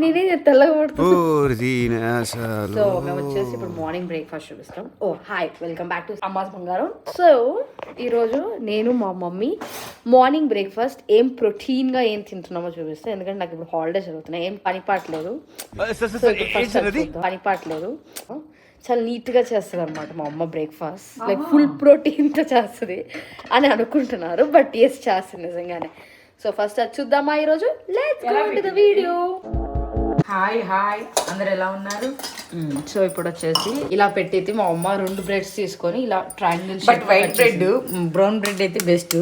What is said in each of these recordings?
నేనే తెల్లగా పడుతుంది. సో మేము వచ్చేసి ఇప్పుడు మార్నింగ్ బ్రేక్ఫాస్ట్ చూపిస్తాం. ఓ హాయ్, వెల్కమ్ బ్యాక్ టు అమ్మాస్ బంగారం. సో ఈరోజు నేను మా మమ్మీ మార్నింగ్ బ్రేక్ఫాస్ట్ ఏం ప్రోటీన్గా ఏం తింటున్నామో చూపిస్తాం. ఎందుకంటే నాకు ఇప్పుడు హాలిడేస్ జరుగుతున్నాయి, ఏం పనిపాట్లేదు. పనిపాట్లేదు చాలా నీట్గా చేస్తుంది అనమాట మా అమ్మ బ్రేక్ఫాస్ట్. లైక్ ఫుల్ ప్రోటీన్తో చేస్తుంది అని అనుకుంటున్నారు, బట్ ఎస్ చేస్తుంది నిజంగానే. సో ఫస్ట్ అది చూద్దామా ఈరోజు. Let's go to the video. Hi అందరు ఎలా ఉన్నారు? సో ఇప్పుడు వచ్చేసి ఇలా పెట్టేది మా అమ్మ 2 బ్రెడ్స్ తీసుకొని ఇలా triangle. But white bread, brown bread అయితే బెస్ట్.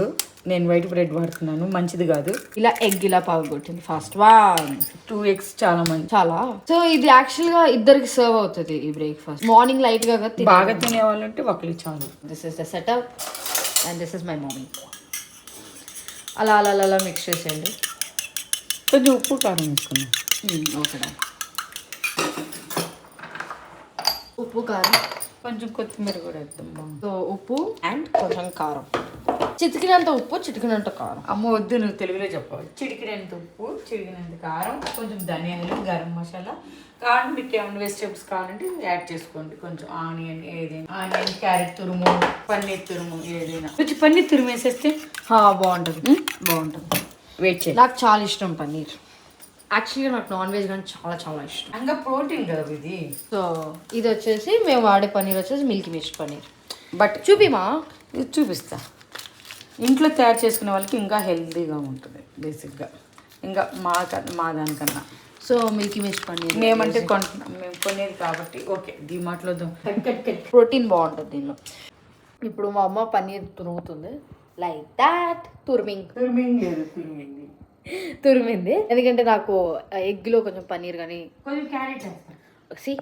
నేను వైట్ బ్రెడ్ వాడుతున్నాను, మంచిది కాదు. ఇలా ఎగ్ ఇలా పగలగొట్టింది ఫస్ట్ 2 eggs చాలా మంచి, చాలా. సో ఇది యాక్చువల్ గా ఇద్దరికి సర్వ్ అవుతుంది ఈ బ్రేక్ఫాస్ట్. మార్నింగ్ లైట్ గా బాగా తినే వాళ్ళంటే ఒకరికి చాలు. This is the setup and this is my mummy. అలా అలా అలా మిక్స్ చేసేయండి. కొంచెం ఉప్పు కారం వేసుకున్నాం. ఓకే, ఉప్పు కారం కొంచెం కొత్తిమీర కూడా వేద్దాం. సో ఉప్పు అండ్ కొంచెం కారం, చిటికినంత ఉప్పు చిటికినంత కారం. అమ్మ వద్దు, నువ్వు తెలుగులో చెప్పాలి. చిటికినంత ఉప్పు, చిటికినంత కారం, కొంచెం ధనియాలు, గరం మసాలా. కావాలంటే మీకు ఏమైనా వెజిటేబుల్స్ కావాలంటే యాడ్ చేసుకోండి. కొంచెం ఆనియన్, ఏదైనా ఆనియన్, క్యారెట్ తురుము, పన్నీర్ తురుము, ఏదైనా కొంచెం పన్నీర్ తురుము వేసేస్తే బాగుంటుంది. వెయిట్ చేయాలి. నాకు చాలా ఇష్టం పన్నీర్. యాక్చువల్గా నాకు నాన్ వెజ్ కానీ చాలా చాలా ఇష్టం. ఇంకా ప్రోటీన్ కదా ఇది. సో ఇది వచ్చేసి మేము వాడే పన్నీర్ వచ్చేసి మిల్కీ మిస్ట్ పన్నీర్. బట్ చూపిమా, ఇది చూపిస్తా. ఇంట్లో తయారు చేసుకునే వాళ్ళకి ఇంకా హెల్తీగా ఉంటుంది బేసిక్గా, ఇంకా మా దానికన్నా. సో మిల్కీ మిస్ట్ పన్నీర్ మేమంటే కొంటున్నాం, మేము కొనేది కాబట్టి ఓకే. డిమార్ట్లో ప్రోటీన్ బాగుంటుంది దీనిలో. ఇప్పుడు మా అమ్మ పన్నీర్ తురుగుతుంది లైక్ దాట్. తురిమింది ఎందుకంటే నాకు ఎగ్లో కొంచెం పన్నీర్ కానీ కొంచెం క్యారెట్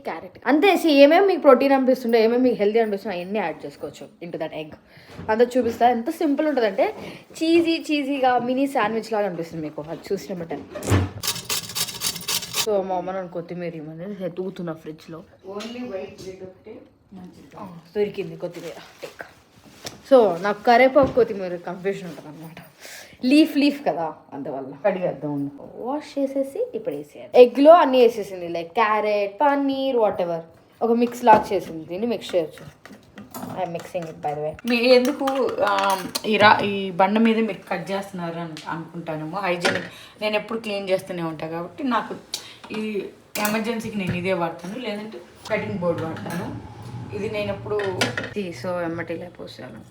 క్యారెట్ అంతే. ఏమేమి మీకు ప్రోటీన్ అనిపిస్తుండే, ఏమేమి మీకు హెల్తీ అనిపిస్తుందో అవన్నీ యాడ్ చేసుకోవచ్చు ఇంటూ దట్ ఎగ్. అంతా చూపిస్తా. ఎంత సింపుల్ ఉంటుందంటే చీజీగా మినీ శాండ్విచ్ లాగా అనిపిస్తుంది మీకు అది చూసినట్టే. సో మా అమ్మ నన్ను కొత్తిమీర ఇవ్వమని తూగుతున్నా ఫ్రిడ్జ్లో. ఓన్లీ వైట్ బ్రెడ్ ఒకటే మంచిది. దొరికింది కొత్తిమీర. టేక్. సో నాకు కరేపాకు కొత్తిమీర కన్ఫ్యూషన్ ఉంటుంది అనమాట. లీఫ్ కదా, అందువల్ల కడిగేద్దాం. వాష్ చేసేసి ఇప్పుడు వేసేయాలి. ఎగ్లో అన్నీ వేసేసింది, like carrot, paneer, whatever. ఒక మిక్స్ లాగా చేసింది. దీన్ని మిక్స్ చేయొచ్చు. I'm mixing it by the way. మీ ఎందుకు ఈ బండ మీద మీరు కట్ చేస్తున్నారు అని అనుకుంటానేమో. హైజీనిక్ నేను ఎప్పుడు క్లీన్ చేస్తూనే ఉంటాను కాబట్టి నాకు ఈ ఎమర్జెన్సీకి నేను ఇదే వాడతాను, లేదంటే కటింగ్ బోర్డ్ వాడతాను. ఇది నేను ఎప్పుడు సో ఎమ్మటిలే పోసాను.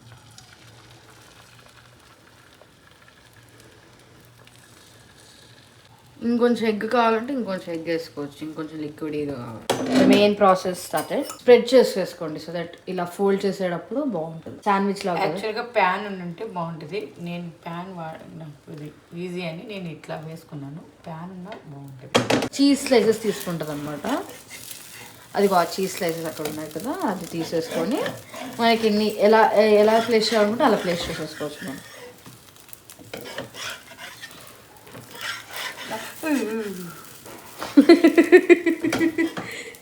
ఇంకొంచెం ఎగ్ కావాలంటే ఇంకొంచెం ఎగ్ వేసుకోవచ్చు, ఇంకొంచెం లిక్విడ్ ఇది కావాలి. Main process started. స్ప్రెడ్ చేసేసుకోండి సో దట్ ఇలా ఫోల్డ్ చేసేటప్పుడు బాగుంటుంది శాండ్విచ్ లాగా. యాక్చువల్గా ప్యాన్ ఉంటే బాగుంటుంది. నేను ప్యాన్ నాకు ఇది ఈజీ అని నేను ఇట్లా వేసుకున్నాను. ప్యాన్ ఉన్నా బాగుంటుంది. చీజ్ స్లైసెస్ తీసుకుంటుంది అనమాట. అది చీజ్ స్లైసెస్ అక్కడ ఉన్నాయి కదా, అది తీసేసుకొని మనకి ఇన్ని ఎలా ప్లేస్ చేయాలనుకుంటే అలా ప్లేస్ చేసేసుకోవచ్చు మనం.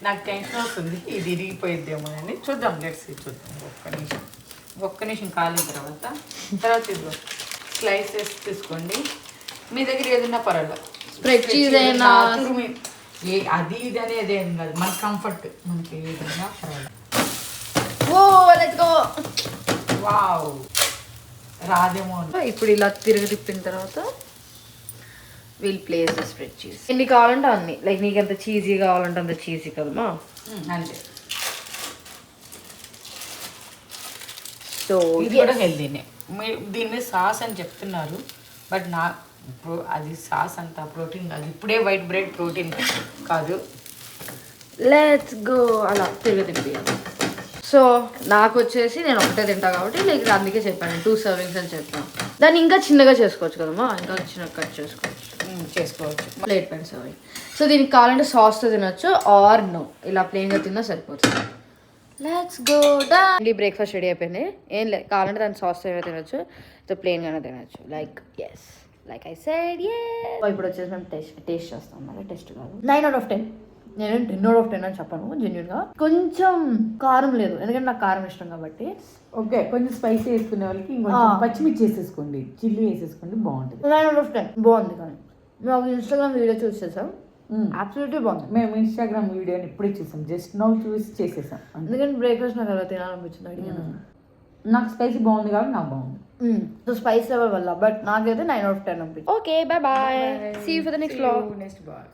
నాకు టెన్షన్ అవుతుంది ఇది ఇరిగిపోయిద్దేమో అని. చూద్దాం, చూద్దాం. ఒక్క నిమిషం కాలిన తర్వాత ఇదిగో స్లైసెస్ తీసుకోండి. మీ దగ్గర ఏదైనా పర్వాలేదు. స్ప్రెడ్ చీజ్ అయినా అది ఇది అనేది ఏం కాదు, మన కంఫర్ట్, మనకి ఏదైనా పర్వాలేదు. వావ్, రాదేమో. ఇప్పుడు ఇలా తిప్పిన తర్వాత we'll place the spread cheese. ఎన్ని కావాలంటే అన్ని, లైక్ నీకు ఎంత చీజీ కావాలంటే అంత చీజీ కదమ్మా. అంతే. సో ఇది కూడా హెల్దీనే. మీరు దీని మీద సాస్ అని చెప్తున్నారు, బట్ అది సాస్ అంత ప్రోటీన్ కాదు. ఇప్పుడే వైట్ బ్రెడ్ ప్రోటీన్ కాదు. Let's go. అలా తిప్పి. సో నాకు వచ్చేసి నేను ఒకటే తింటా కాబట్టి లైక్ అందుకే చెప్పాను 2 servings అని చెప్పాను. దాన్ని ఇంకా చిన్నగా చేసుకోవచ్చు కదమ్మా, ఇంకా చిన్నగా కట్ చేసుకోవచ్చు. ప్లేట్ పైన సర్వింగ్. సో దీనికి కావాలంటే సాస్తో తినొచ్చు ఆర్ నో ఇలా ప్లెయిన్గా తిన్నా సరిపోతుంది. Let's go done. Breakfast ready అయిపోయింది. ఏం లేదు, కావాలంటే దాన్ని సాస్తో ఏమైనా తినొచ్చు, సో ప్లెయిన్గానే తినొచ్చు. లైక్ ఐ సెడ్ ఇప్పుడు వచ్చేసి మేము టేస్ట్ చేస్తాం. మళ్ళీ టెస్ట్ కాదు. 9 out of 10. నేను 10 out of 10 అని చెప్పాను జెన్యున్గా. కొంచెం కారం లేదు ఎందుకంటే నాకు కారం ఇష్టం కాబట్టి. ఓకే, కొంచెం స్పైసీ వేసుకునే వాళ్ళకి ఇంకొంచెం పచ్చిమిర్చి వేసేసుకోండి, చిల్లీ వేసేసుకోండి, బాగుంటుంది. 9 out of 10 బాగుంది. కానీ మేము ఒక ఇన్స్టాగ్రామ్ వీడియో చూసేసాం, అబ్సల్యూట్లీ బాగుంది. మేము ఇన్స్టాగ్రామ్ వీడియోని ఇప్పుడే చూసాం, జస్ట్ నౌ చూసి చేసేసాం. ఎందుకంటే బ్రేక్ఫాస్ట్ నాకు అలా తినాలనిపించింది, అడిగాను. నాకు స్పైసీ బాగుంది కాబట్టి నాకు బాగుంది. సో స్పైస్ లెవెల్ వల్ల, బట్ నాకైతే 9 out of 10 అనిపించింది. Okay, bye bye, see you for the next vlog. Next bye.